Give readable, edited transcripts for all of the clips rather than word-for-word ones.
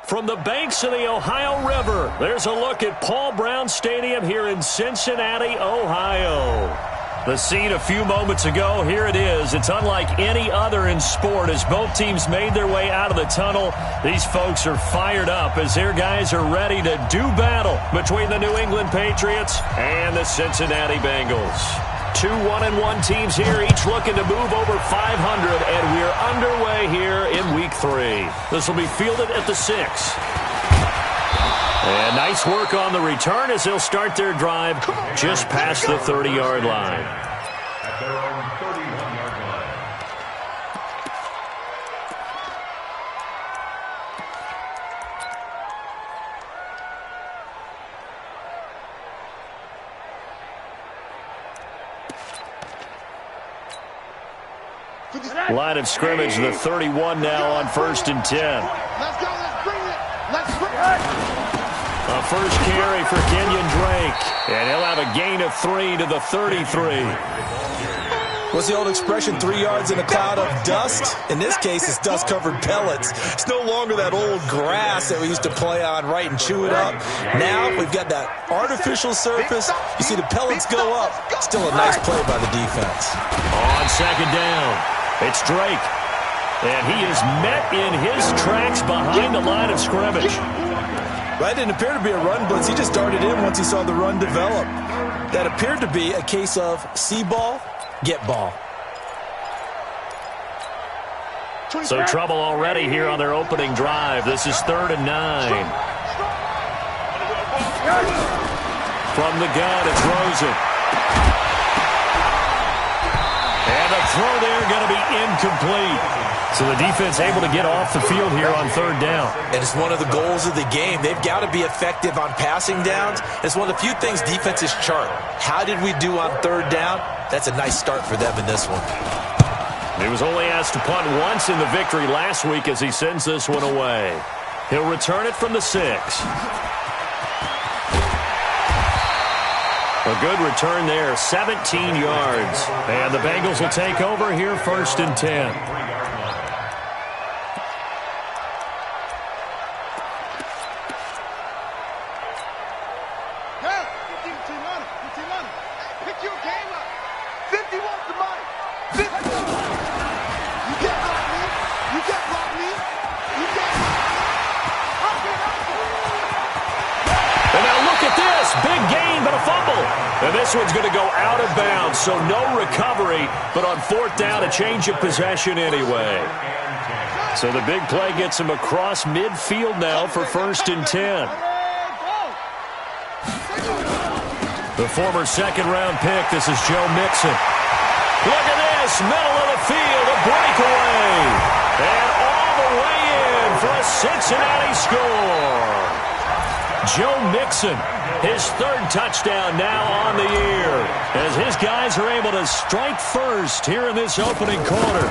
From the banks of the Ohio River, there's a look at Paul Brown Stadium here in Cincinnati, Ohio. The scene a few moments ago, here it is. It's unlike any other in sport as both teams made their way out of the tunnel. These folks are fired up as their guys are ready to do battle between the New England Patriots and the Cincinnati Bengals. Two 1-1 teams here, each looking to move over 500, and we're underway here in Week 3. This will be fielded at the 6. And nice work on the return as they'll start their drive just past the 30-yard line. At their own 31-yard line. Line of scrimmage, the 31 now on 1st and 10. Let's go, let's bring it. Let's bring it. A first carry for Kenyon Drake. And he'll have a gain of 3 to the 33. What's the old expression, 3 yards in a cloud of dust? In this case, it's dust-covered pellets. It's no longer that old grass that we used to play on, right, and chew it up. Now we've got that artificial surface. You see the pellets go up. Still a nice play by the defense. On 2nd down, it's Drake. And he is met in his tracks behind the line of scrimmage. That didn't appear to be a run blitz. He just darted in once he saw the run develop. That appeared to be a case of see ball, get ball. So trouble already here on their opening drive. This is 3rd and 9. From the gun, it's Rosen. And the throw there going to be incomplete. So the defense able to get off the field here on 3rd down. And it's one of the goals of the game. They've got to be effective on passing downs. It's one of the few things defenses chart. How did we do on 3rd down? That's a nice start for them in this one. He was only asked to punt once in the victory last week as he sends this one away. He'll return it from the 6. A good return there, 17 yards. And the Bengals will take over here 1st and 10. And this one's going to go out of bounds, so no recovery, but on 4th down, a change of possession anyway. So the big play gets him across midfield now for 1st and 10. The former 2nd-round pick, this is Joe Mixon. Look at this, middle of the field, a breakaway. And all the way in for a Cincinnati score. Joe Mixon, his 3rd touchdown now on the year, as his guys are able to strike first here in this opening quarter.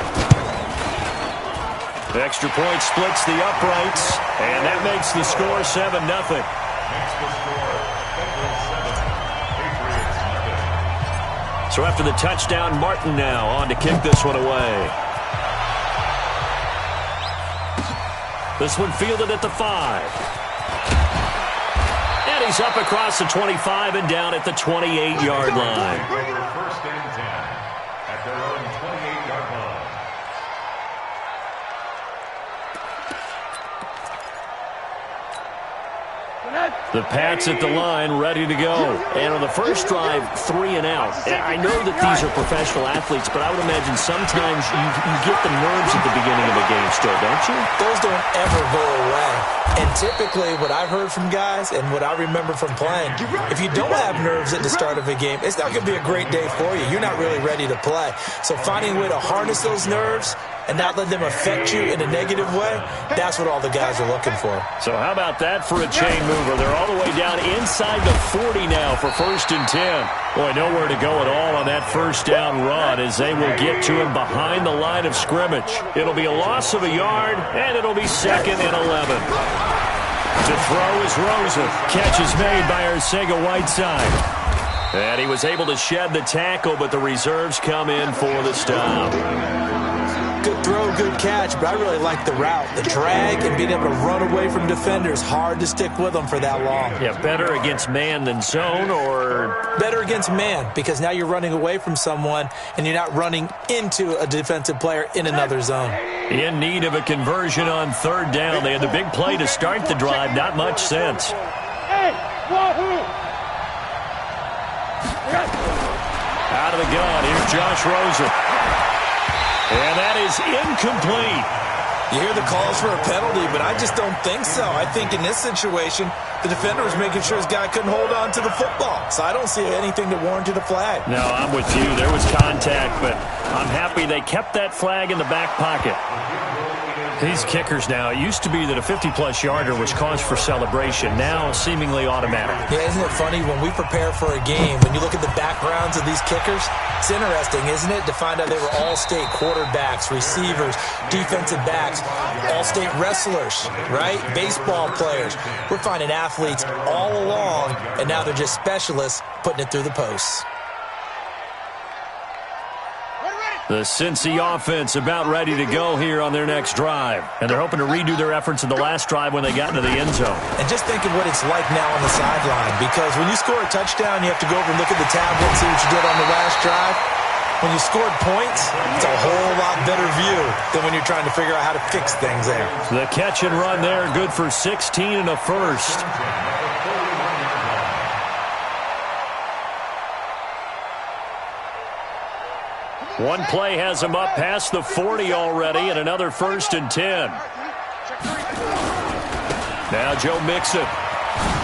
The extra point splits the uprights, and that makes the score 7-0. So after the touchdown, Martin now on to kick this one away. This one fielded at the 5. And he's up across the 25 and down at the 28-yard line. 1st and 10 at their own 28-yard line. The Pats at the line, ready to go. And on the first drive, 3 and out. And I know that these are professional athletes, but I would imagine sometimes you get the nerves at the beginning of a game still, don't you? Those don't ever go away. And typically what I've heard from guys and what I remember from playing, if you don't have nerves at the start of a game, it's not going to be a great day for you. You're not really ready to play. So finding a way to harness those nerves and not let them affect you in a negative way, that's what all the guys are looking for. So how about that for a chain mover? They're all the way down inside the 40 now for 1st and 10. Boy, nowhere to go at all on that 1st down run as they will get to him behind the line of scrimmage. It'll be a loss of a yard, and it'll be 2nd and 11. To throw is Rosen. Catch is made by Arcega-Whiteside. And he was able to shed the tackle, but the reserves come in for the stop. good throw, good catch, but I really like the route. The drag and being able to run away from defenders, hard to stick with them for that long. Yeah, better against man than zone, or? Better against man, because now you're running away from someone and you're not running into a defensive player in another zone. In need of a conversion on third down. They had the big play to start the drive. Not much sense. Out of the gun, here's Josh Rosen. And that is incomplete. You hear the calls for a penalty, but I just don't think so. I think in this situation, the defender was making sure his guy couldn't hold on to the football. So I don't see anything that warranted a flag. No, I'm with you. There was contact, but I'm happy they kept that flag in the back pocket. These kickers now, it used to be that a 50-plus yarder was cause for celebration. Now, seemingly automatic. Yeah, isn't it funny when we prepare for a game, when you look at the backgrounds of these kickers, it's interesting, isn't it, to find out they were all-state quarterbacks, receivers, defensive backs, all-state wrestlers, right? Baseball players. We're finding athletes all along, and now they're just specialists putting it through the posts. The Cincy offense about ready to go here on their next drive. And they're hoping to redo their efforts in the last drive when they got into the end zone. And just think of what it's like now on the sideline. Because when you score a touchdown, you have to go over and look at the tablet and see what you did on the last drive. When you scored points, it's a whole lot better view than when you're trying to figure out how to fix things there. The catch and run there, good for 16 and a first. One play has him up past the 40 already, and another 1st and 10. Now Joe Mixon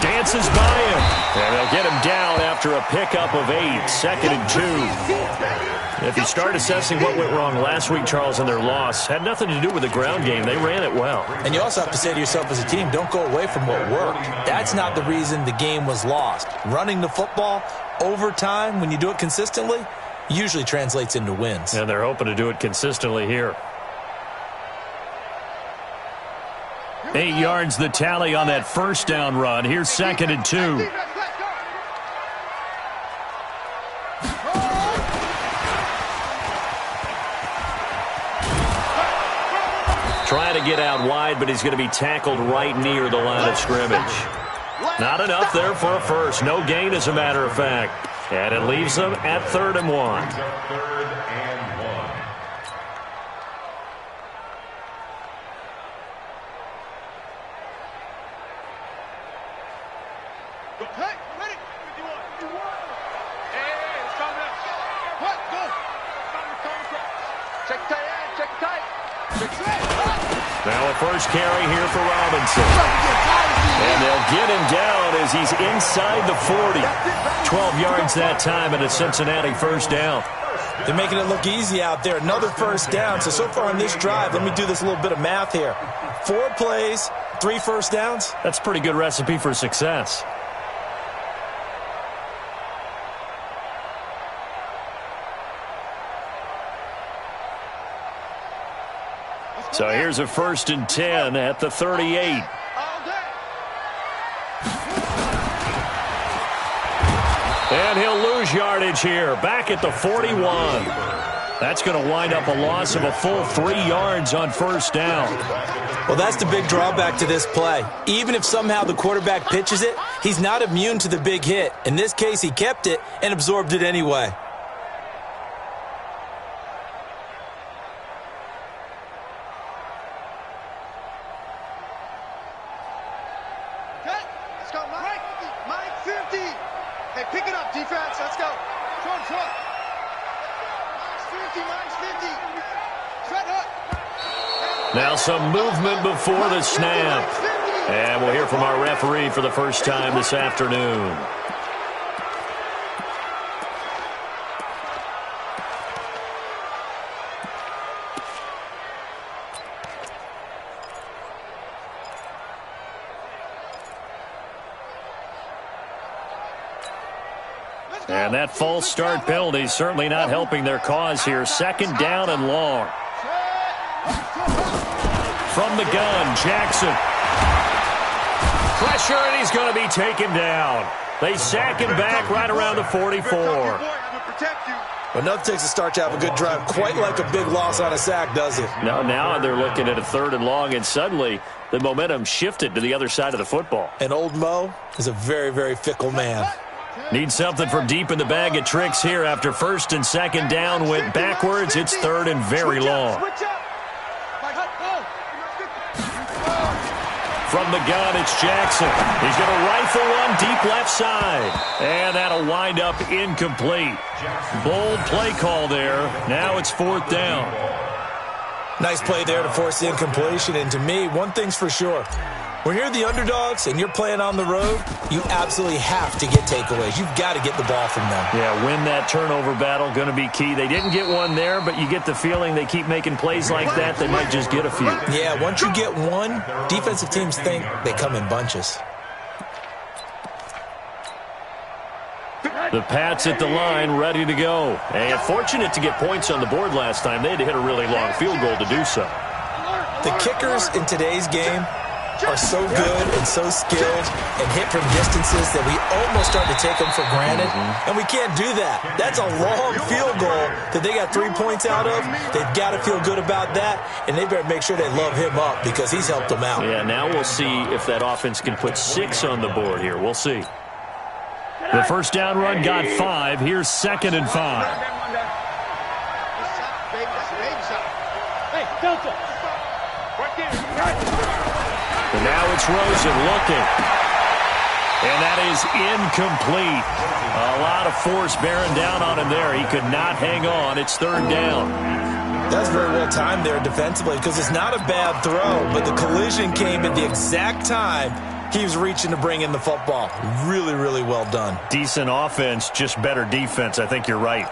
dances by him, and they'll get him down after a pickup of 8, 2nd and 2. If you start assessing what went wrong last week, Charles, in their loss, had nothing to do with the ground game. They ran it well. And you also have to say to yourself as a team, don't go away from what worked. That's not the reason the game was lost. Running the football over time, when you do it consistently, usually translates into wins. And they're hoping to do it consistently here. 8 yards the tally on that first down run. Here's 2nd and 2. Trying to get out wide, but he's going to be tackled right near the line of scrimmage. Not enough there for a first. No gain, as a matter of fact. And it leaves them at 3rd and 1. 3rd and 1. Hey, ready? Hey, it's coming up. What? Go. Check tight. Check tight. Check tight. Now a first carry here for Robinson. And they'll get him down as he's inside the 40. 12 yards that time, and a Cincinnati 1st down. They're making it look easy out there. Another 1st down. So far on this drive, let me do this little bit of math here. 4 plays, 3 1st downs. That's a pretty good recipe for success. So here's a 1st and 10 at the 38. And he'll lose yardage here, back at the 41. That's going to wind up a loss of a full 3 yards on 1st down. Well, that's the big drawback to this play. Even if somehow the quarterback pitches it, he's not immune to the big hit. In this case, he kept it and absorbed it anyway. Now some movement before the snap. And we'll hear from our referee for the first time this afternoon. And that false start penalty is certainly not helping their cause here. 2nd down and long. From the gun, Jackson. Pressure, and he's going to be taken down. They sack him back right around the 44. But nothing takes a start to have a good drive, quite like a big loss on a sack, does it? Now they're looking at a 3rd and long, and suddenly the momentum shifted to the other side of the football. And old Mo is a very, very fickle man. Need something from deep in the bag of tricks here after 1st and 2nd down went backwards. It's 3rd and very long. From the gun, it's Jackson. He's going to rifle one deep left side. And that'll wind up incomplete. Bold play call there. Now it's 4th down. Nice play there to force the incompletion. And to me, one thing's for sure. When you're the underdogs and you're playing on the road, you absolutely have to get takeaways. You've got to get the ball from them. Yeah, win that turnover battle, going to be key. They didn't get one there, but you get the feeling they keep making plays like that, they might just get a few. Yeah, once you get one, defensive teams think they come in bunches. The Pats at the line, ready to go. And fortunate to get points on the board last time. They had to hit a really long field goal to do so. The kickers in today's game are so good and so skilled and hit from distances that we almost start to take them for granted, and we can't do that. That's a long field goal that they got 3 points out of. They've got to feel good about that, and they better make sure they love him up because he's helped them out. Yeah, now we'll see if that offense can put 6 on the board here. We'll see. The first down run got 5. Here's 2nd and 5. Hey, Delta. And now it's Rosen looking. And that is incomplete. A lot of force bearing down on him there. He could not hang on. It's 3rd down. That's very well timed there defensively because it's not a bad throw, but the collision came at the exact time he was reaching to bring in the football. Really, really well done. Decent offense, just better defense. I think you're right.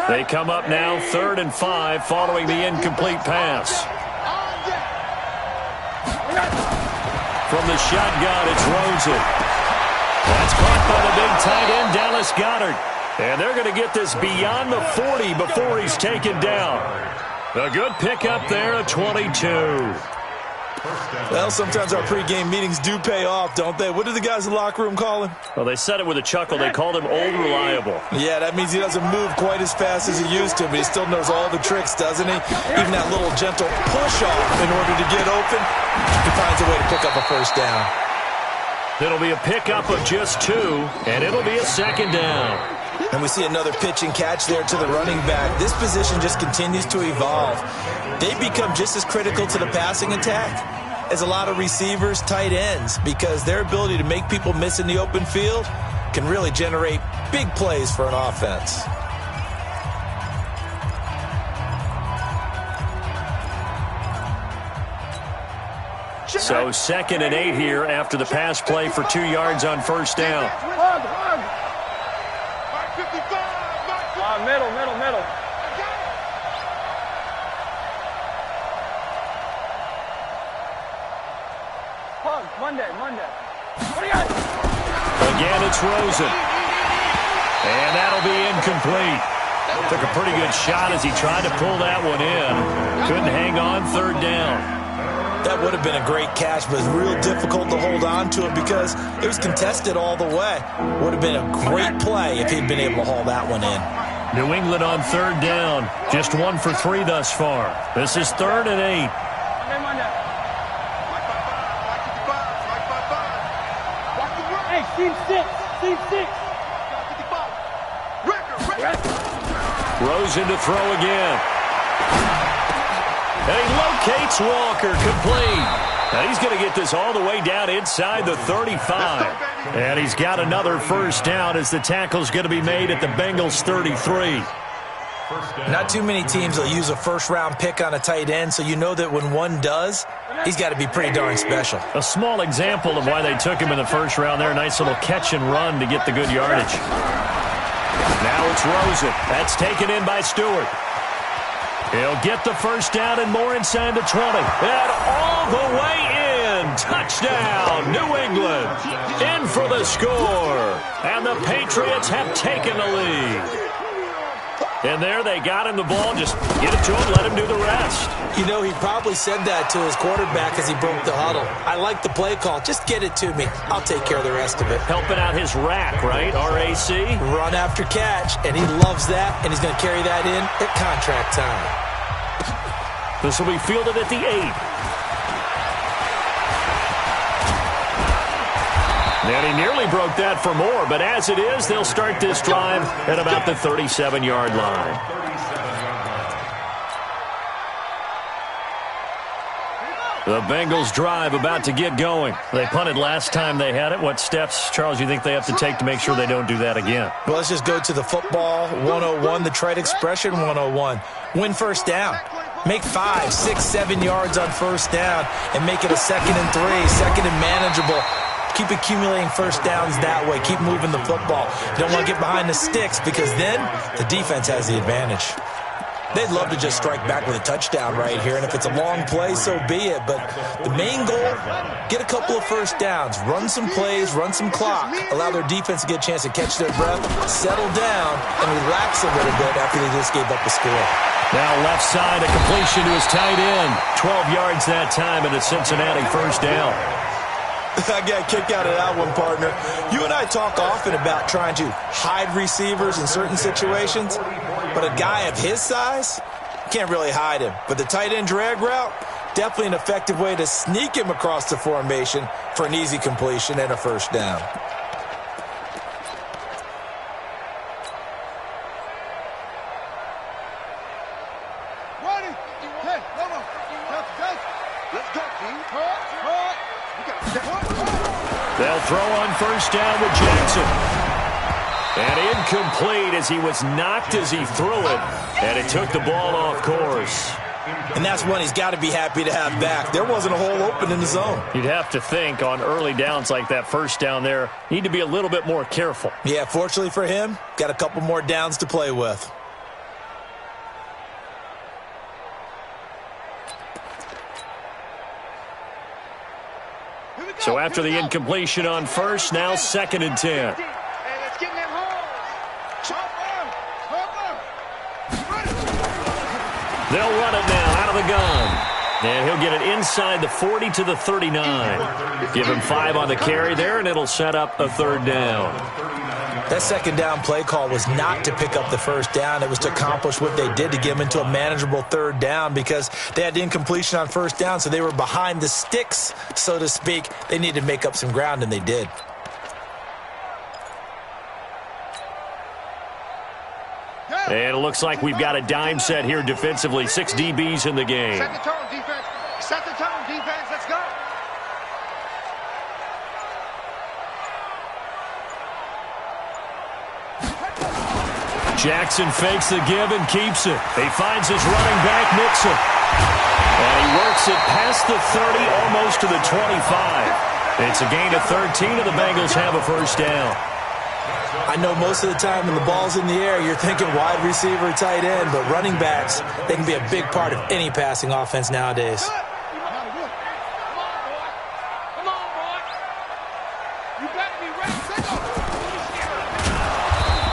They come up now 3rd and 5 following the incomplete pass. From the shotgun, it's Rosen. That's caught by the big tight end, Dallas Goedert. And they're going to get this beyond the 40 before he's taken down. A good pickup there at 22. Well, sometimes our pregame meetings do pay off, don't they? What do the guys in the locker room call him? Well, they said it with a chuckle. They called him Old Reliable. Yeah, that means he doesn't move quite as fast as he used to, but he still knows all the tricks, doesn't he? Even that little gentle push-off in order to get open, he finds a way to pick up a first down. It'll be a pickup of just 2, and it'll be a 2nd down. And we see another pitch and catch there to the running back. This position just continues to evolve. They become just as critical to the passing attack as a lot of receivers, tight ends, because their ability to make people miss in the open field can really generate big plays for an offense. So 2nd and 8 here after the pass play for 2 yards on 1st down. Middle. Monday. What do you got? Again, it's Rosen. And that'll be incomplete. Took a pretty good shot as he tried to pull that one in. Couldn't hang on 3rd down. That would have been a great catch, but it's real difficult to hold on to it because it was contested all the way. Would have been a great play if he'd been able to haul that one in. New England on 3rd down. Just 1 for 3 thus far. This is 3rd and 8. Monday. Hey, team 6. Rosen to throw again. And he locates Walker, complete. And he's going to get this all the way down inside the 35. And he's got another first down as the tackle's going to be made at the Bengals 33. Not too many teams will use a first-round pick on a tight end, so you know that when one does, he's got to be pretty darn special. A small example of why they took him in the first round there. Nice little catch and run to get the good yardage. Now it's Rosen. That's taken in by Stewart. He'll get the first down and more inside the 20. And all the way in. Touchdown, New England. In for the score. And the Patriots have taken the lead. And there they got him the ball. Just get it to him, let him do the rest. You know, he probably said that to his quarterback as he broke the huddle. I like the play call. Just get it to me. I'll take care of the rest of it. Helping out his rack, right? R-A-C? Run after catch, and he loves that, and he's going to carry that in at contract time. This will be fielded at the 8. And he nearly broke that for more, but as it is, they'll start this drive at about the 37-yard line. The Bengals drive about to get going. They punted last time they had it. What steps, Charles, you think they have to take to make sure they don't do that again? Well, let's just go to the football 101, the trade expression 101. Win first down. Make 5, 6, 7 yards on first down and make it a 2nd and 3, 2nd and manageable. Keep accumulating first downs that way. Keep moving the football. You don't want to get behind the sticks because then the defense has the advantage. They'd love to just strike back with a touchdown right here, and if it's a long play, so be it. But the main goal, get a couple of first downs, run some plays, run some clock, allow their defense to get a chance to catch their breath, settle down, and relax a little bit after they just gave up the score. Now left side, a completion to his tight end. 12 yards that time, and a Cincinnati first down. I got a kick out of that one, partner. You and I talk often about trying to hide receivers in certain situations, but a guy of his size can't really hide him. But the tight end drag route, definitely an effective way to sneak him across the formation for an easy completion and a first down. They'll throw on first down with Jackson. And incomplete as he was knocked as he threw it. And it took the ball off course. And that's one he's got to be happy to have back. There wasn't a hole open in the zone. You'd have to think on early downs like that first down there, need to be a little bit more careful. Yeah, fortunately for him, got a couple more downs to play with. So after the incompletion on first, now 2nd and 10. They'll run it now out of the gun. And he'll get it inside the 40 to the 39. Give him 5 on the carry there, and it'll set up a 3rd down. That 2nd down play call was not to pick up the first down. It was to accomplish what they did to get them into a manageable 3rd down because they had the incompletion on first down, so they were behind the sticks, so to speak. They needed to make up some ground, and they did. And it looks like we've got a dime set here defensively. 6 DBs in the game. Set the tone, defense. Set the tone, defense. Let's go. Jackson fakes the give and keeps it. He finds his running back, Mixon. And he works it past the 30, almost to the 25. It's a gain of 13, and the Bengals have a first down. I know most of the time when the ball's in the air, you're thinking wide receiver, tight end, but running backs, they can be a big part of any passing offense nowadays.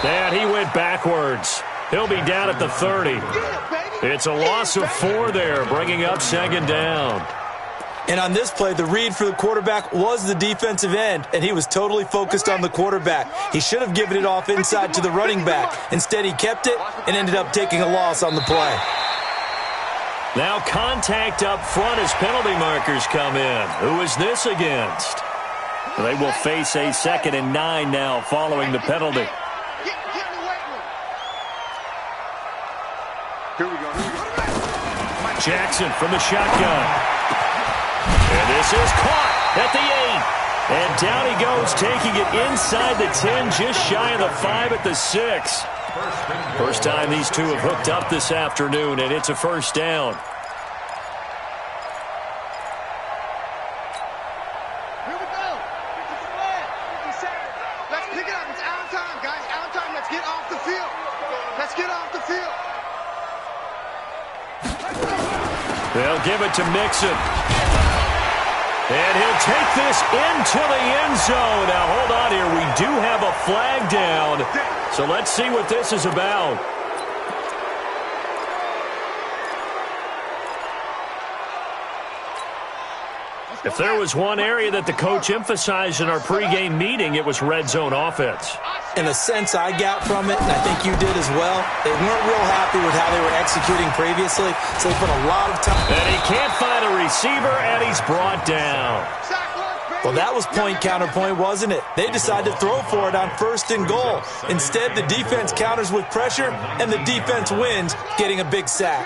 And he went backwards. He'll be down at the 30. It's a loss of 4 there, bringing up 2nd down. And on this play, the read for the quarterback was the defensive end, and he was totally focused on the quarterback. He should have given it off inside to the running back. Instead, he kept it and ended up taking a loss on the play. Now contact up front as penalty markers come in. Who is this against? They will face a 2nd and 9 now following the penalty. Jackson from the shotgun. And this is caught at the 8. And down he goes, taking it inside the 10, just shy of the 5 at the 6. First time these two have hooked up this afternoon, and it's a first down. Here we go. 50 seconds. Let's pick it up. It's out of time, guys. Out of time. Let's get off the field. Let's get off the field. They'll give it to Mixon. And he'll take this into the end zone. Now, hold on here. We do have a flag down. So let's see what this is about. If there was one area that the coach emphasized in our pregame meeting, it was red zone offense. In a sense, I got from it, and I think you did as well, they weren't real happy with how they were executing previously, so they put a lot of time. And he can't find a receiver, and he's brought down. Well, that was point-counterpoint, wasn't it? They decided to throw for it on 1st and goal. Instead, the defense counters with pressure, and the defense wins, getting a big sack.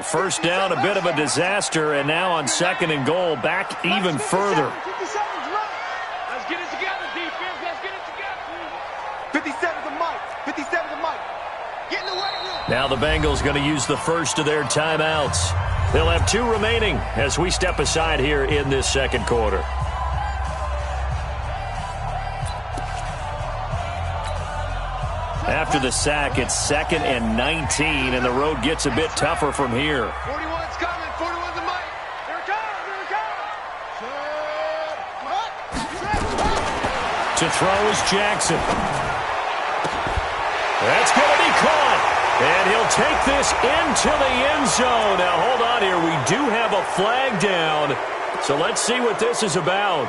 First down, a bit of a disaster, and now on 2nd and goal, back even further. Let's get it together, defense. Let's get it together. 57 to Mike. 57 to Mike. Get in the weight room. Now the Bengals going to use the first of their timeouts. They'll have 2 remaining as we step aside here in this 2nd quarter. After the sack, it's 2nd and 19, and the road gets a bit tougher from here. 41's coming. 41's a Mike. Here it comes. Here it comes. To throw is Jackson. That's going to be caught. And he'll take this into the end zone. Now, hold on here. We do have a flag down. So let's see what this is about.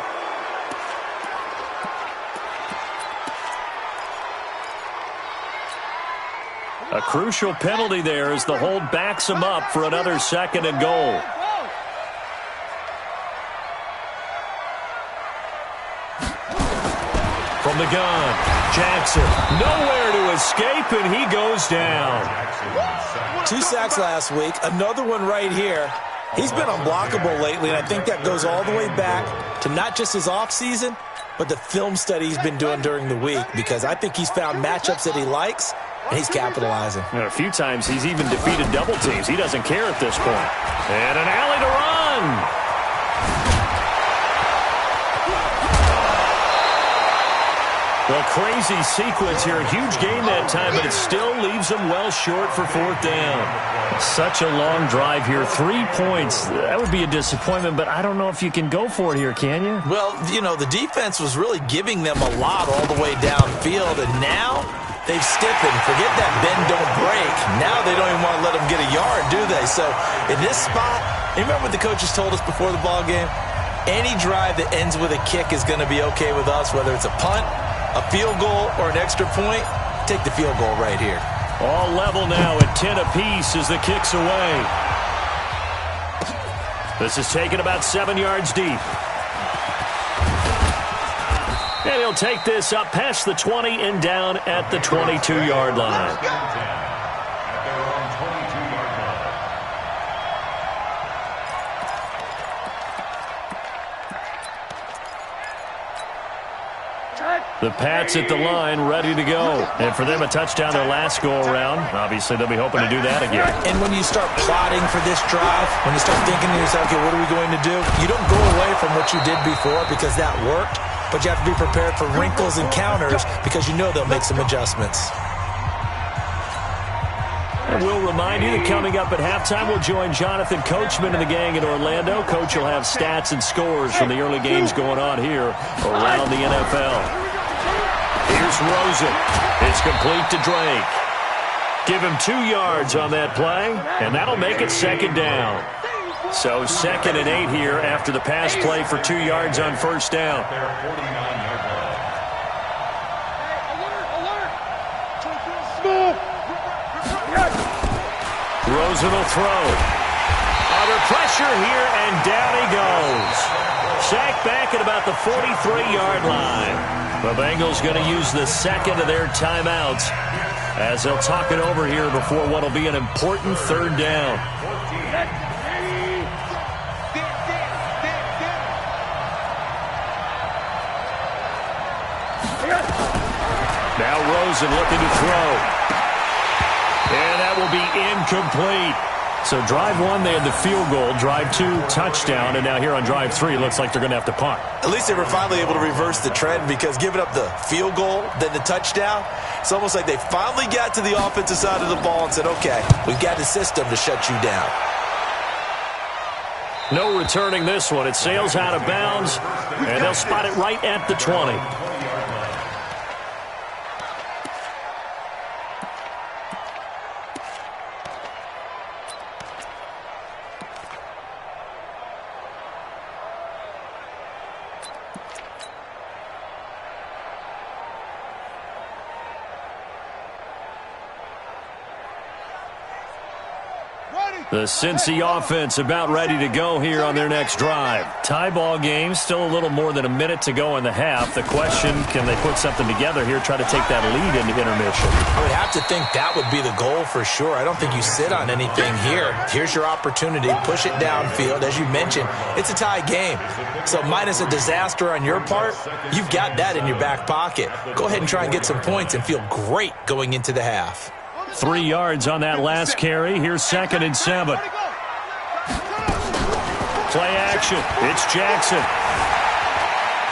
A crucial penalty there as the hold backs him up for another 2nd and goal. From the gun, Jackson, nowhere to escape, and he goes down. 2 sacks last week, another one right here. He's been unblockable lately, and I think that goes all the way back to not just his offseason, but the film study he's been doing during the week, because I think he's found matchups that he likes, and he's capitalizing. A few times he's even defeated double teams. He doesn't care at this point. And an alley to run. Well, crazy sequence here. A huge gain that time, but it still leaves them well short for 4th down. Such a long drive here. 3 points. That would be a disappointment, but I don't know if you can go for it here, can you? Well, you know, the defense was really giving them a lot all the way downfield, and now they've stiffened. Forget that bend, don't break. Now they don't even want to let them get a yard, do they? So in this spot, you remember what the coaches told us before the ball game? Any drive that ends with a kick is going to be okay with us, whether it's a punt, a field goal, or an extra point. Take the field goal right here. All level now at 10 apiece as the kick's away. This is taken about 7 yards deep. And he'll take this up past the 20 and down at the 22-yard line. The Pats at the line, ready to go. And for them, a touchdown their last go-around. Obviously, they'll be hoping to do that again. And when you start plotting for this drive, when you start thinking to yourself, okay, what are we going to do? You don't go away from what you did before because that worked, but you have to be prepared for wrinkles and counters because you know they'll make some adjustments. And we'll remind you that coming up at halftime, we'll join Jonathan Coachman and the gang in Orlando. Coach will have stats and scores from the early games going on here around the NFL. Here's Rosen. It's complete to Drake. Give him 2 yards on that play, and that'll make it 2nd down. So 2nd and 8 here after the pass play for 2 yards on 1st down. Rosen will throw. Under pressure here, and down he goes. Sacked back at about the 43-yard line. The Bengals going to use the 2nd of their timeouts as they'll talk it over here before what will be an important 3rd down. Now Rosen looking to throw. And that will be incomplete. So drive 1, they had the field goal. Drive 2, touchdown. And now here on drive 3, it looks like they're going to have to punt. At least they were finally able to reverse the trend because giving up the field goal, then the touchdown, it's almost like they finally got to the offensive side of the ball and said, okay, we've got the system to shut you down. No returning this one. It sails out of bounds, and they'll spot it right at the 20. The Cincy offense about ready to go here on their next drive. Tie ball game, still a little more than a minute to go in the half. The question, can they put something together here, try to take that lead into intermission? I would have to think that would be the goal for sure. I don't think you sit on anything here. Here's your opportunity. Push it downfield. As you mentioned, it's a tie game. So minus a disaster on your part, you've got that in your back pocket. Go ahead and try and get some points and feel great going into the half. 3 yards on that last carry. Here's 2nd and 7. Play action. It's Jackson.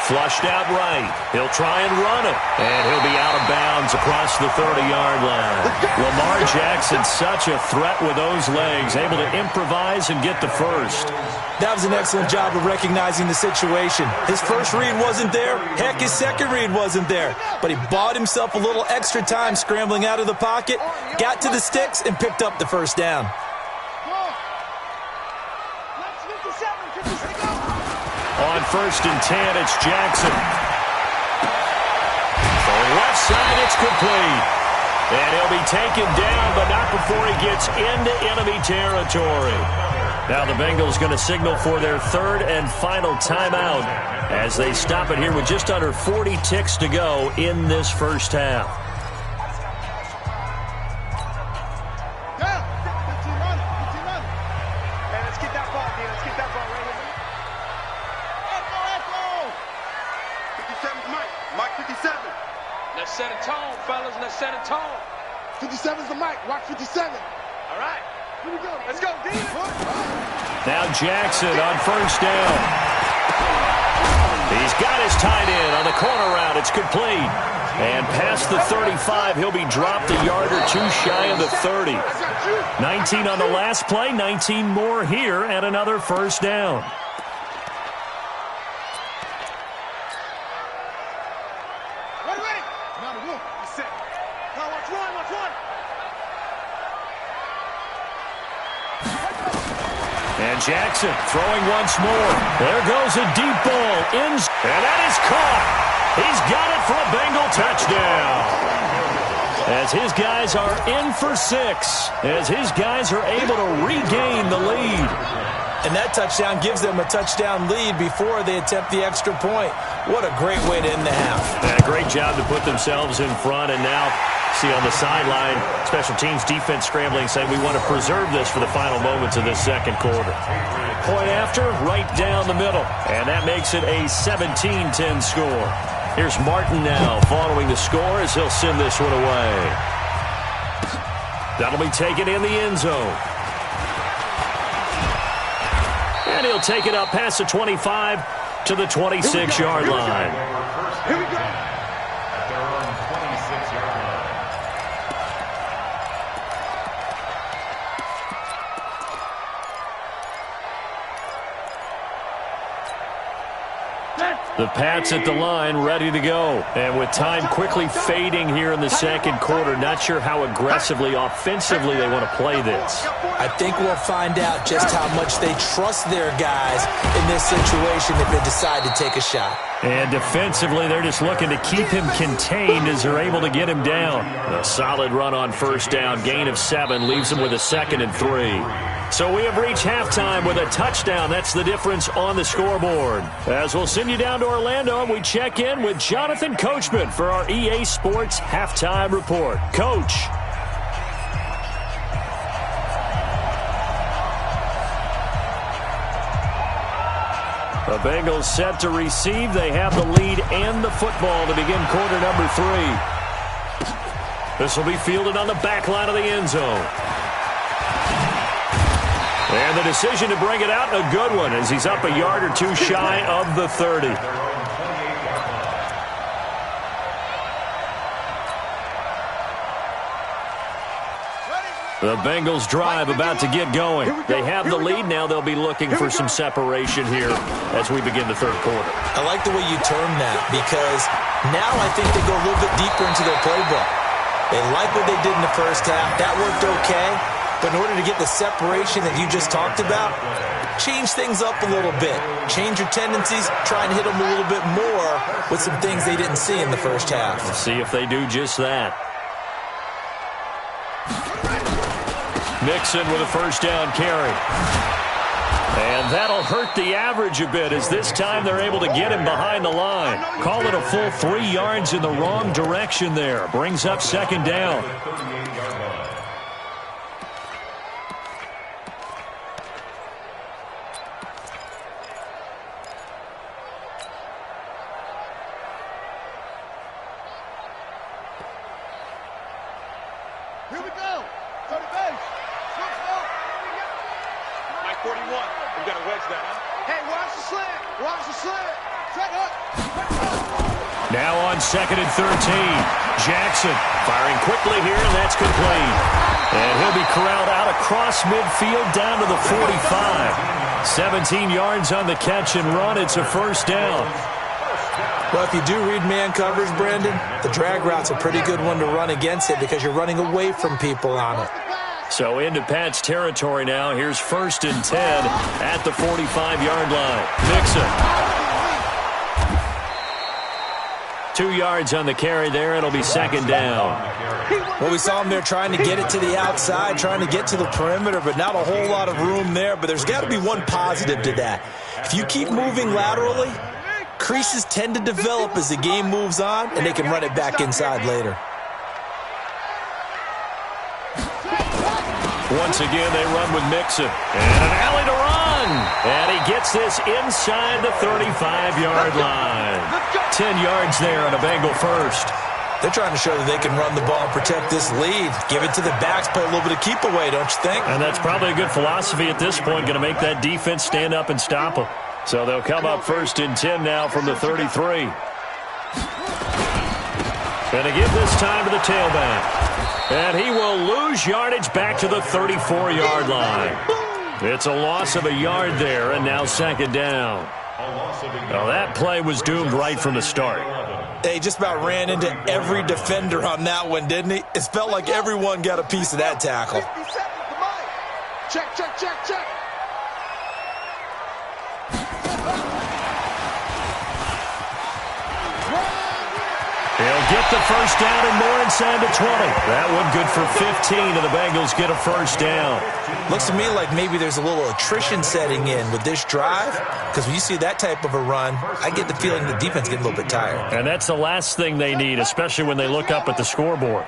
Flushed out right. He'll try and run it. And he'll be out of bounds across the 30-yard line. Lamar Jackson, such a threat with those legs, able to improvise and get the first. That was an excellent job of recognizing the situation. His first read wasn't there. Heck, his second read wasn't there. But he bought himself a little extra time scrambling out of the pocket, got to the sticks, and picked up the first down. On 1st and 10, it's Jackson. For the left side, it's complete. And he'll be taken down, but not before he gets into enemy territory. Now the Bengals going to signal for their 3rd and final timeout as they stop it here with just under 40 ticks to go in this first half. Let's get that ball, D. Let's get that ball right here. Echo! 57's Mike. Mike 57. Let's set a tone, fellas. Let's set a tone. 57's the Mike. Watch 57. All right. Here we go. Let's go, D. Now Jackson on 1st down. He's got his tight end on the corner route. It's complete. And past the 35, he'll be dropped a yard or two shy of the 30. 19 on the last play, 19 more here, and another 1st down. Ready. Now the wolf. He's set. Now watch one. And Jackson throwing once more. There goes a deep ball. And that is caught. He's got it for a Bengal touchdown. As his guys are in for 6. As his guys are able to regain the lead. And that touchdown gives them a touchdown lead before they attempt the extra point. What a great way to end the half. And a great job to put themselves in front. And now, see on the sideline, special teams defense scrambling, saying we want to preserve this for the final moments of this second quarter. Point after, right down the middle. And that makes it a 17-10 score. Here's Martin now following the score as he'll send this one away. That'll be taken in the end zone. And he'll take it up past the 25 to the 26-yard line. Here we go. At their own 26-yard line. The Pats at the line, ready to go. And with time quickly fading here in the second quarter, not sure how aggressively, offensively they want to play this. I think we'll find out just how much they trust their guys in this situation if they decide to take a shot. And defensively, they're just looking to keep him contained as they're able to get him down. A solid run on 1st down, gain of 7, leaves him with a 2nd and 3. So we have reached halftime with a touchdown. That's the difference on the scoreboard. As we'll send you down to Orlando, we check in with Jonathan Coachman for our EA Sports Halftime Report. Coach. The Bengals set to receive. They have the lead and the football to begin quarter number 3. This will be fielded on the back line of the end zone. And the decision to bring it out, a good one, as he's up a yard or two shy of the 30. The Bengals drive about to get going. They have the lead. Now they'll be looking for some separation here as we begin the third quarter. I like the way you term that, because now I think they go a little bit deeper into their playbook. They like what they did in the first half. That worked okay. But in order to get the separation that you just talked about, change things up a little bit. Change your tendencies. Try and hit them a little bit more with some things they didn't see in the first half. Let's see if they do just that. Mixon with a first down carry. And that'll hurt the average a bit as this time they're able to get him behind the line. Call it a full 3 yards in the wrong direction there. Brings up second down. Here we go. To the base. Mike 41. We got to wedge that, huh? Hey, watch the slant. Watch the slant. Check up. Now on 2nd and 13. Jackson firing quickly here, and that's complete. And he'll be corralled out across midfield down to the 45. 17 yards on the catch and run. It's a first down. Well, if you do read man coverage, Brandon, the drag route's a pretty good one to run against it because you're running away from people on it. So into Pat's territory now. Here's 1st and 10 at the 45-yard line. Mixon. 2 yards on the carry there. It'll be second down. Well, we saw him there trying to get it to the outside, trying to get to the perimeter, but not a whole lot of room there. But there's got to be one positive to that. If you keep moving laterally, creases tend to develop as the game moves on, and they can run it back inside later. Once again, they run with Mixon. And an alley to run. And he gets this inside the 35-yard line. 10 yards there on a Bengal first. They're trying to show that they can run the ball and protect this lead. Give it to the backs, play a little bit of keep away, don't you think? And that's probably a good philosophy at this point, going to make that defense stand up and stop them. So they'll come up 1st and 10 now from the 33. Going to give this time to the tailback. And he will lose yardage back to the 34-yard line. It's a loss of a yard there, and now second down. Well, that play was doomed right from the start. They just about ran into every defender on that one, didn't he? It felt like everyone got a piece of that tackle. 50 seconds to Mike. Check, check, check, check. He'll get the first down and more inside the 20. That one good for 15, and the Bengals get a first down. Looks to me like maybe there's a little attrition setting in with this drive, because when you see that type of a run, I get the feeling the defense getting a little bit tired. And that's the last thing they need, especially when they look up at the scoreboard.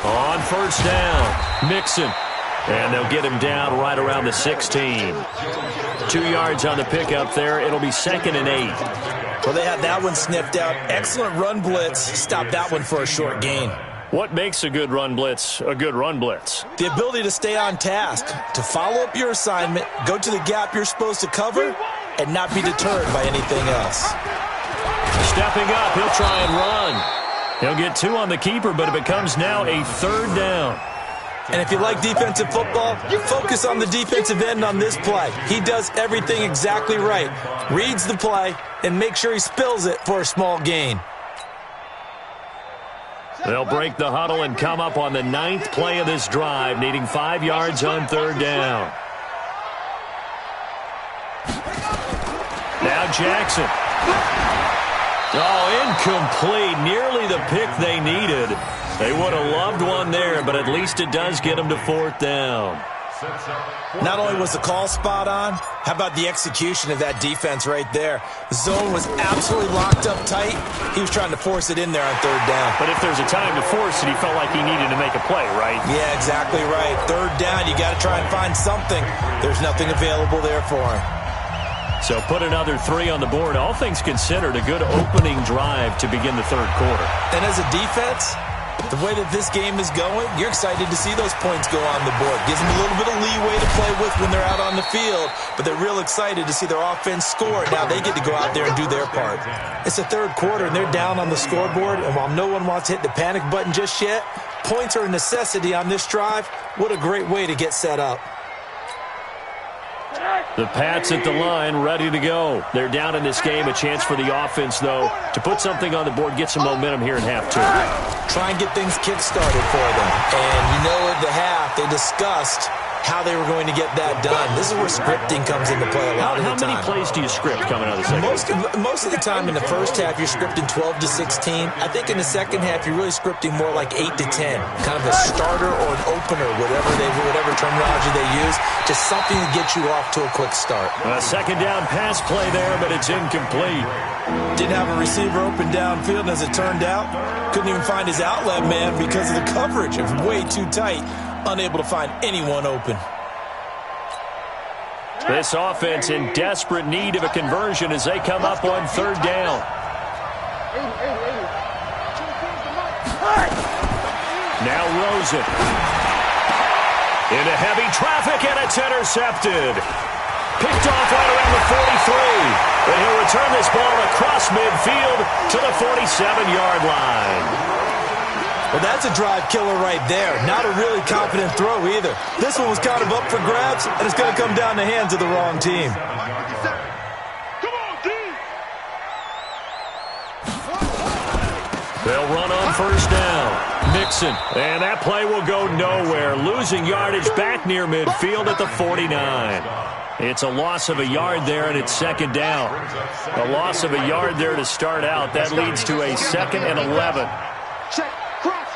On first down, Mixon. And they'll get him down right around the 16. 2 yards on the pickup there. It'll be 2nd and 8. Well, they had that one sniffed out. Excellent run blitz. Stop that one for a short gain. What makes a good run blitz a good run blitz? The ability to stay on task, to follow up your assignment, go to the gap you're supposed to cover, and not be deterred by anything else. Stepping up, he'll try and run. He'll get 2 on the keeper, but it becomes now a 3rd down. And if you like defensive football, focus on the defensive end on this play. He does everything exactly right. Reads the play and make sure he spills it for a small gain. They'll break the huddle and come up on the 9th play of this drive, needing 5 yards on 3rd down. Now Jackson. Oh, incomplete. Nearly the pick they needed. They would have loved one there, but at least it does get them to 4th down. Not only was the call spot on, how about the execution of that defense right there? The zone was absolutely locked up tight. He was trying to force it in there on 3rd down. But if there's a time to force it, he felt like he needed to make a play, right? Yeah, exactly right. 3rd down, you got to try and find something. There's nothing available there for him. So put another 3 on the board. All things considered, a good opening drive to begin the 3rd quarter. And as a defense, the way that this game is going, you're excited to see those points go on the board. Gives them a little bit of leeway to play with when they're out on the field, but they're real excited to see their offense score. Now they get to go out there and do their part. It's the 3rd quarter, and they're down on the scoreboard, and while no one wants to hit the panic button just yet, points are a necessity on this drive. What a great way to get set up. The Pats at the line, ready to go. They're down in this game. A chance for the offense, though, to put something on the board, get some momentum here in half 2. Try and get things kick-started for them. And you know it, the half, they discussed how they were going to get that done. This is where scripting comes into play a lot of the time. How many plays do you script coming out of the second? Most of the time in the first half, you're scripting 12 to 16. I think in the second half, you're really scripting more like 8 to 10. Kind of a starter or an opener, whatever terminology they use. Just something to get you off to a quick start. A second down pass play there, but it's incomplete. Didn't have a receiver open downfield, and as it turned out, couldn't even find his outlet man because of the coverage. It was way too tight. Unable to find anyone open. This offense in desperate need of a conversion as they come up on third down. Now Rosen. Into heavy traffic, and it's intercepted. Picked off right around the 43. But he'll return this ball across midfield to the 47-yard line. Well, that's a drive killer right there. Not a really confident throw either. This one was kind of up for grabs, and it's going to come down the hands of the wrong team. They'll run on first down. Mixon. And that play will go nowhere. Losing yardage back near midfield at the 49. It's a loss of a yard there, and it's second down. A loss of a yard there to start out. That leads to a 2nd and 11. Check. Crunch.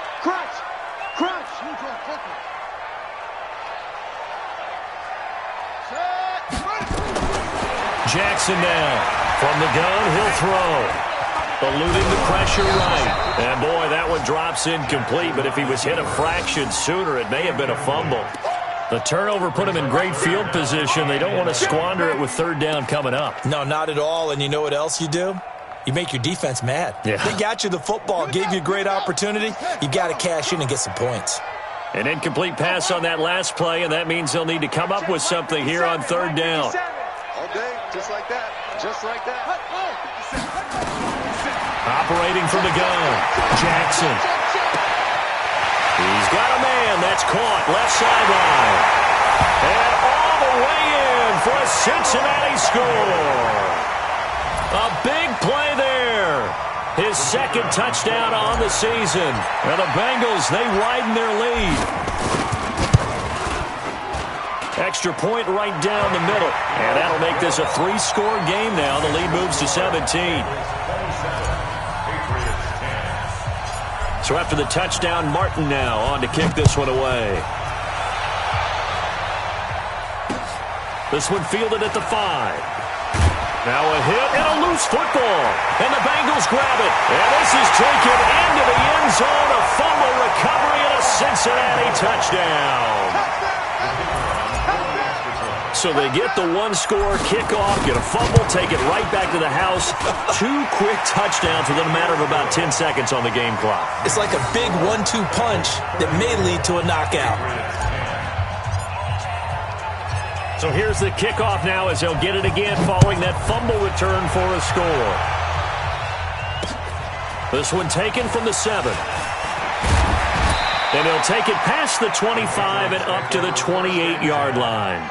Jackson now. From the gun, he'll throw. Eluding the pressure right. And, boy, that one drops incomplete. But if he was hit a fraction sooner, it may have been a fumble. The turnover put him in great field position. They don't want to squander it with third down coming up. No, not at all. And you know what else you do? You make your defense mad. Yeah. They got you the football, gave you a great opportunity. You got to cash in and get some points. An incomplete pass on that last play, and that means they'll need to come up with something here on third down. All day, just like that. Just like that. Operating from the gun, Jackson. He's got a man. That's caught. Left sideline. And all the way in for a Cincinnati score. A big play there. His second touchdown on the season. And the Bengals, they widen their lead. Extra point right down the middle. And that'll make this a 3-score game now. The lead moves to 17. So after the touchdown, Martin now on to kick this one away. This one fielded at the 5. Now a hit and a loose football. And the Bengals grab it. And this is taken into the end zone. A fumble recovery and a Cincinnati touchdown. So they get the 1-score kickoff, get a fumble, take it right back to the house. 2 quick touchdowns within a matter of about 10 seconds on the game clock. It's like a big 1-2 punch that may lead to a knockout. So here's the kickoff now as they'll get it again following that fumble return for a score. This one taken from the 7. And they'll take it past the 25 and up to the 28-yard line.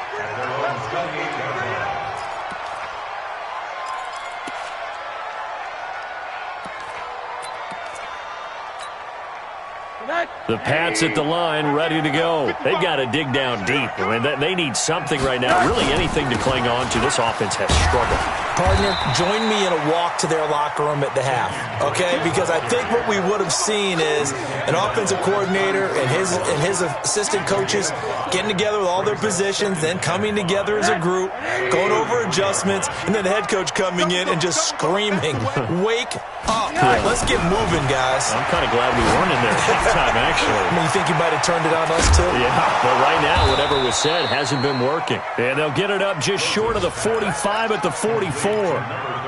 The Pats at the line, ready to go. They've got to dig down deep. I mean, they need something right now, really anything to cling on to. This offense has struggled. Partner, join me in a walk to their locker room at the half, okay? Because I think what we would have seen is an offensive coordinator and his assistant coaches getting together with all their positions, then coming together as a group, going over adjustments, and then the head coach coming in and just screaming, wake up. Yeah. Let's get moving, guys. I'm kind of glad we weren't in there at halftime, actually. I mean, you think you might have turned it on us, too? Yeah, but right now, whatever was said hasn't been working. And they'll get it up just short of the 45 at the 44.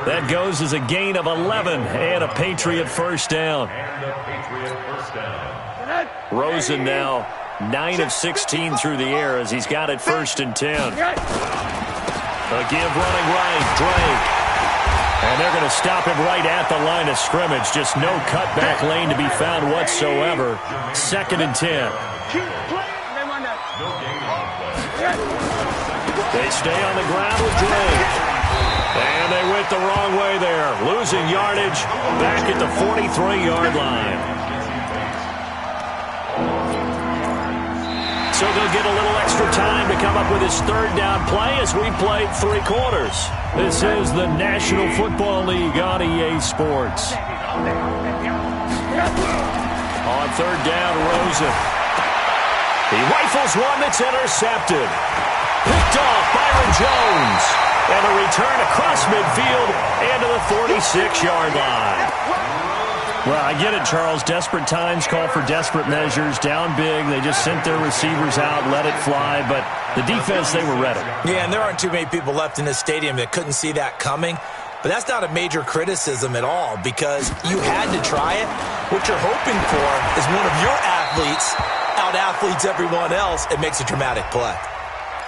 That goes as a gain of 11 and a Patriot first down. Rosen now 9 of 16 through the air as he's got it 1st and 10. A give running right, Drake. And they're going to stop him right at the line of scrimmage. Just no cutback lane to be found whatsoever. 2nd and 10. They stay on the ground with Drake. And they went the wrong way there. Losing yardage back at the 43-yard line. So they'll get a little extra time to come up with his third down play as we play 3 quarters. This is the National Football League on EA Sports. On third down, Rosen. He rifles one that's intercepted. Picked off Byron Jones. And a return across midfield and to the 46-yard line. Well, I get it, Charles. Desperate times call for desperate measures. Down big. They just sent their receivers out, let it fly. But the defense, they were ready. Yeah, and there aren't too many people left in this stadium that couldn't see that coming. But that's not a major criticism at all because you had to try it. What you're hoping for is one of your athletes out-athletes everyone else and makes a dramatic play.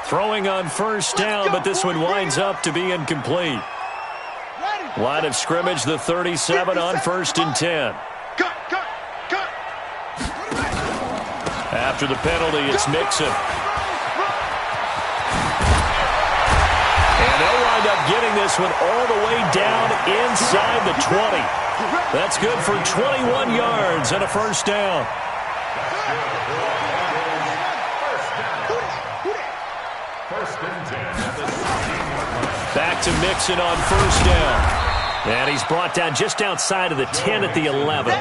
Throwing on first down, but this one winds up to be incomplete. Line of scrimmage, the 37 on 1st and 10. After the penalty, it's Mixon. And they'll wind up getting this one all the way down inside the 20. That's good for 21 yards and a first down. Back to Mixon on first down. And he's brought down just outside of the 10 at the 11.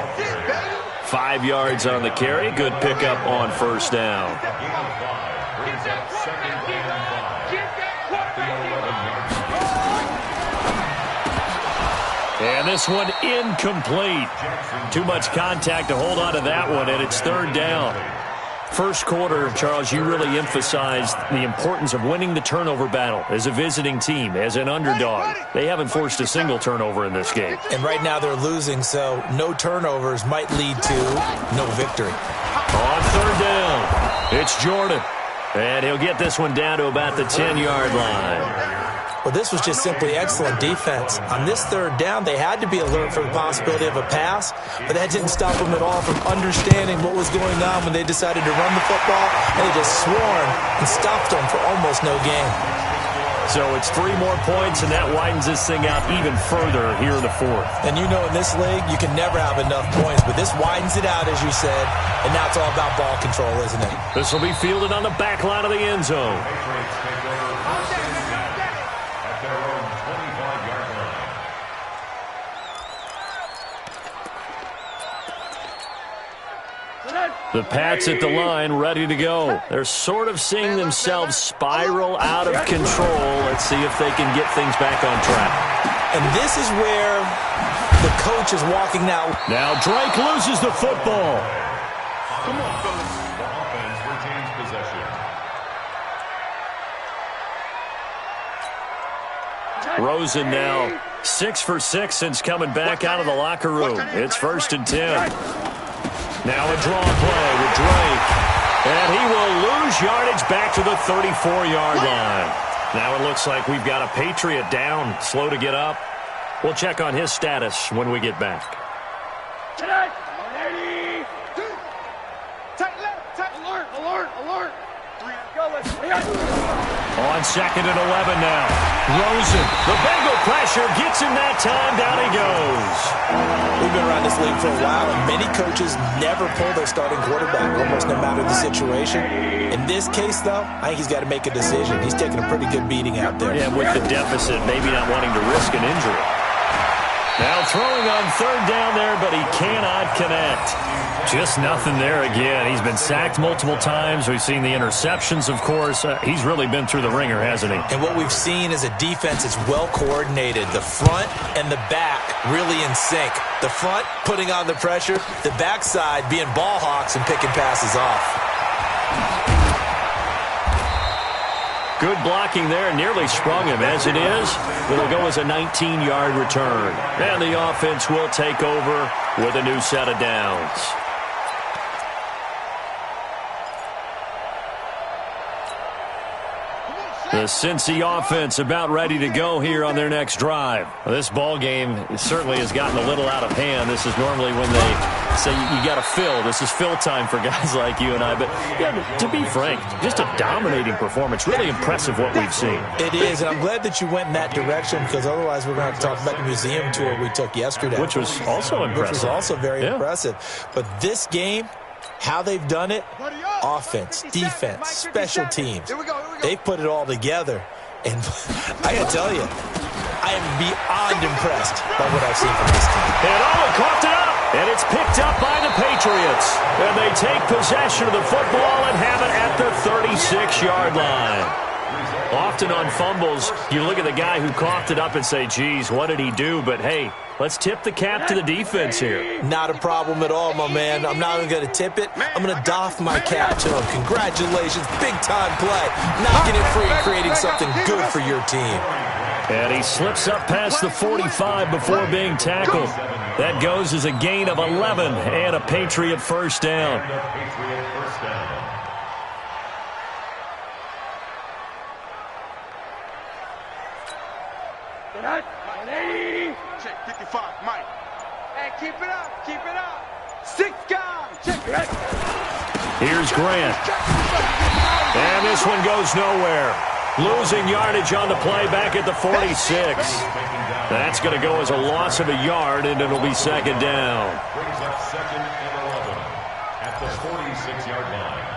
5 yards on the carry. Good pickup on first down. And this one incomplete. Too much contact to hold on to that one, and it's third down. First quarter, Charles, you really emphasized the importance of winning the turnover battle as a visiting team, as an underdog. They haven't forced a single turnover in this game. And right now they're losing, so no turnovers might lead to no victory. On third down, it's Jordan. And he'll get this one down to about the 10-yard line. Well, this was just simply excellent defense. On this third down, they had to be alert for the possibility of a pass, but that didn't stop them at all from understanding what was going on when they decided to run the football, and they just swarmed and stopped them for almost no gain. So it's 3 more points, and that widens this thing out even further here in the fourth. And you know in this league, you can never have enough points, but this widens it out, as you said, and now it's all about ball control, isn't it? This will be fielded on the back line of the end zone. The Pats at the line, ready to go. They're sort of seeing themselves spiral out of control. Let's see if they can get things back on track. And this is where the coach is walking now. Now Drake loses the football. Come on, fellas. The offense retains possession. Rosen now 6 for 6 since coming back out of the locker room. It's 1st and 10. Now a draw play with Drake. And he will lose yardage back to the 34-yard line. Now it looks like we've got a Patriot down, slow to get up. We'll check on his status when we get back. On 2nd and 11 now. Rosen, the Bengal pressure gets him that time. Down he goes. We've been around this league for a while, and many coaches never pull their starting quarterback, almost no matter the situation. In this case, though, I think he's got to make a decision. He's taking a pretty good beating out there. Yeah, with the deficit, maybe not wanting to risk an injury. Now throwing on third down there, but he cannot connect. Just nothing there again. He's been sacked multiple times. We've seen the interceptions, of course. He's really been through the ringer, hasn't he? And what we've seen is a defense that's well coordinated. The front and the back really in sync. The front putting on the pressure, the backside being ball hawks and picking passes off. Good blocking there, nearly sprung him. As it is, it'll go as a 19-yard return. And the offense will take over with a new set of downs. The Cincy offense about ready to go here on their next drive. This ball game certainly has gotten a little out of hand. This is normally when they say you got to fill. This is fill time for guys like you and I. But yeah, to be frank, just a dominating performance. Really impressive what we've seen. It is, and I'm glad that you went in that direction because otherwise we're going to have to talk about the museum tour we took yesterday. Which was also impressive. Which was also very impressive. But this game, How they've done it, offense, defense, special teams. They put it all together. And I got to tell you, I am beyond impressed by what I've seen from this team. And Owen coughed it up, and it's picked up by the Patriots. And they take possession of the football and have it at the 36-yard line. Often on fumbles, you look at the guy who coughed it up and say, geez, what did he do? But, hey, let's tip the cap to the defense here. Not a problem at all, my man. I'm not even going to tip it. I'm going to doff my cap to him. Congratulations. Big-time play. Knocking it free and creating something good for your team. And he slips up past the 45 before being tackled. That goes as a gain of 11 and a Patriot first down. Check 55, Mike. Hey, keep it up, keep it up. 6 guys, check it. Here's Grant. And this one goes nowhere. Losing yardage on the play back at the 46. That's going to go as a loss of a yard, and it'll be second down. Brings up second and 11 at the 46-yard line.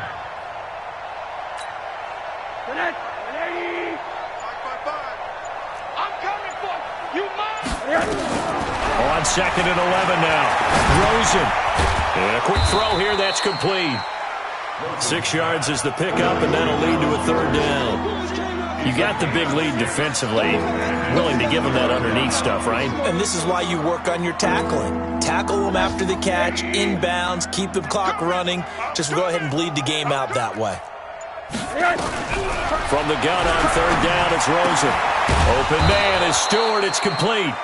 I'm coming for you, Mike. On second and 11 now. Rosen. And a quick throw here, that's complete. 6 yards is the pickup, and that'll lead to a third down. You got the big lead defensively. Willing to give them that underneath stuff, right? And this is why you work on your tackling. Tackle them after the catch, inbounds, keep the clock running. Just go ahead and bleed the game out that way. From the gun on third down, it's Rosen. Open man is Stewart. It's complete.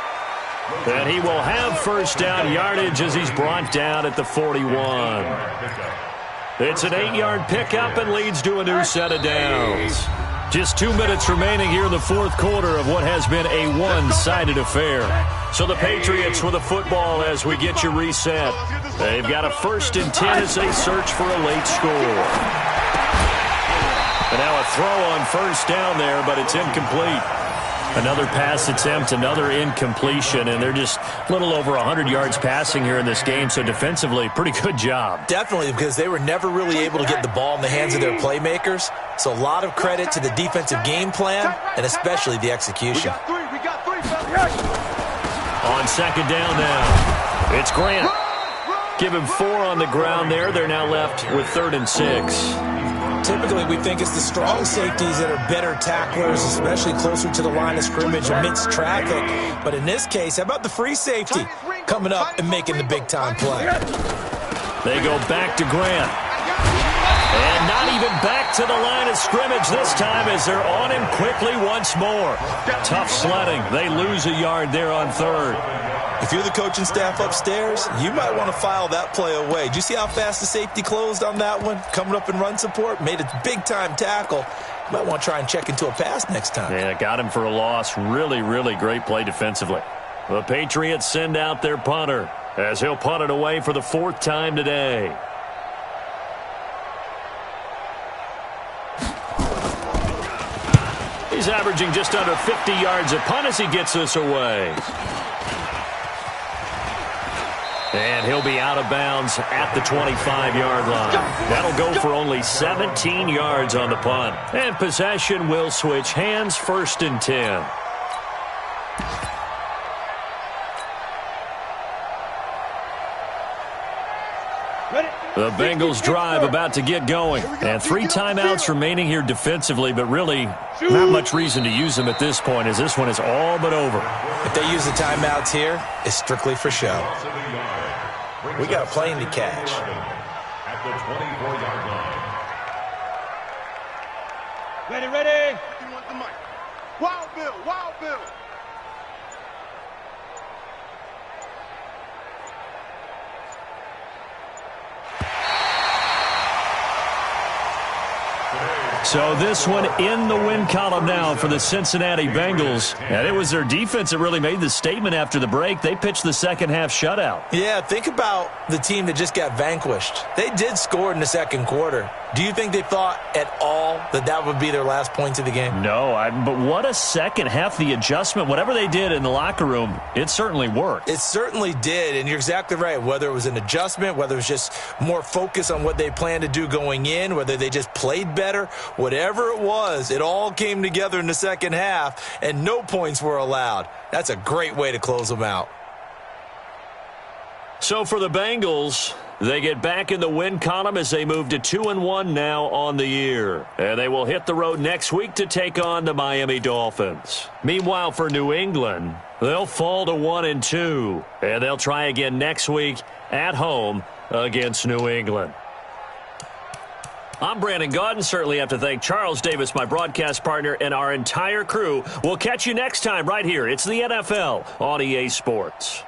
And he will have first down yardage as he's brought down at the 41. It's an 8-yard pickup and leads to a new set of downs. Just 2 minutes remaining here in the fourth quarter of what has been a one-sided affair. So the Patriots with a football as we get you reset. They've got a 1st and 10 as they search for a late score. And now a throw on first down there, but it's incomplete. Another pass attempt, another incompletion, and they're just a little over 100 yards passing here in this game, so defensively, pretty good job. Definitely, because they were never really able to get the ball in the hands of their playmakers, so a lot of credit to the defensive game plan and especially the execution. We got three, fellas. On second down now, it's Grant. Give him 4 on the ground there. They're now left with 3rd and 6. Typically, we think it's the strong safeties that are better tacklers, especially closer to the line of scrimmage amidst traffic. But in this case, how about the free safety coming up and making the big-time play? They go back to Grant. And not even back to the line of scrimmage this time as they're on him quickly once more. Tough sledding. They lose a yard there on 3rd. If you're the coaching staff upstairs, you might want to file that play away. Did you see how fast the safety closed on that one? Coming up in run support, made a big-time tackle. You might want to try and check into a pass next time. Yeah, got him for a loss. Really, really great play defensively. The Patriots send out their punter as he'll punt it away for the 4th time today. He's averaging just under 50 yards a punt as he gets this away. And he'll be out of bounds at the 25-yard line. That'll go for only 17 yards on the punt. And possession will switch hands, 1st and 10. The Bengals drive about to get going. And 3 timeouts remaining here defensively, but really not much reason to use them at this point as this one is all but over. If they use the timeouts here, it's strictly for show. We got a plane to catch. At the 24-yard line. Ready. You want the mic. Wild Bill, Wild Bill. So this one in the win column now for the Cincinnati Bengals. And it was their defense that really made the statement after the break. They pitched the second half shutout. Yeah, think about the team that just got vanquished. They did score in the second quarter, Do you think they thought at all that that would be their last points of the game? No, but what a second half. The adjustment, whatever they did in the locker room, it certainly worked. It certainly did, and you're exactly right. Whether it was an adjustment, whether it was just more focus on what they planned to do going in, whether they just played better, whatever it was, it all came together in the second half, and no points were allowed. That's a great way to close them out. So for the Bengals, they get back in the win column as they move to 2-1 now on the year. And they will hit the road next week to take on the Miami Dolphins. Meanwhile, for New England, they'll fall to 1-2. And they'll try again next week at home against New England. I'm Brandon Gaudin. Certainly have to thank Charles Davis, my broadcast partner, and our entire crew. We'll catch you next time right here. It's the NFL on EA Sports.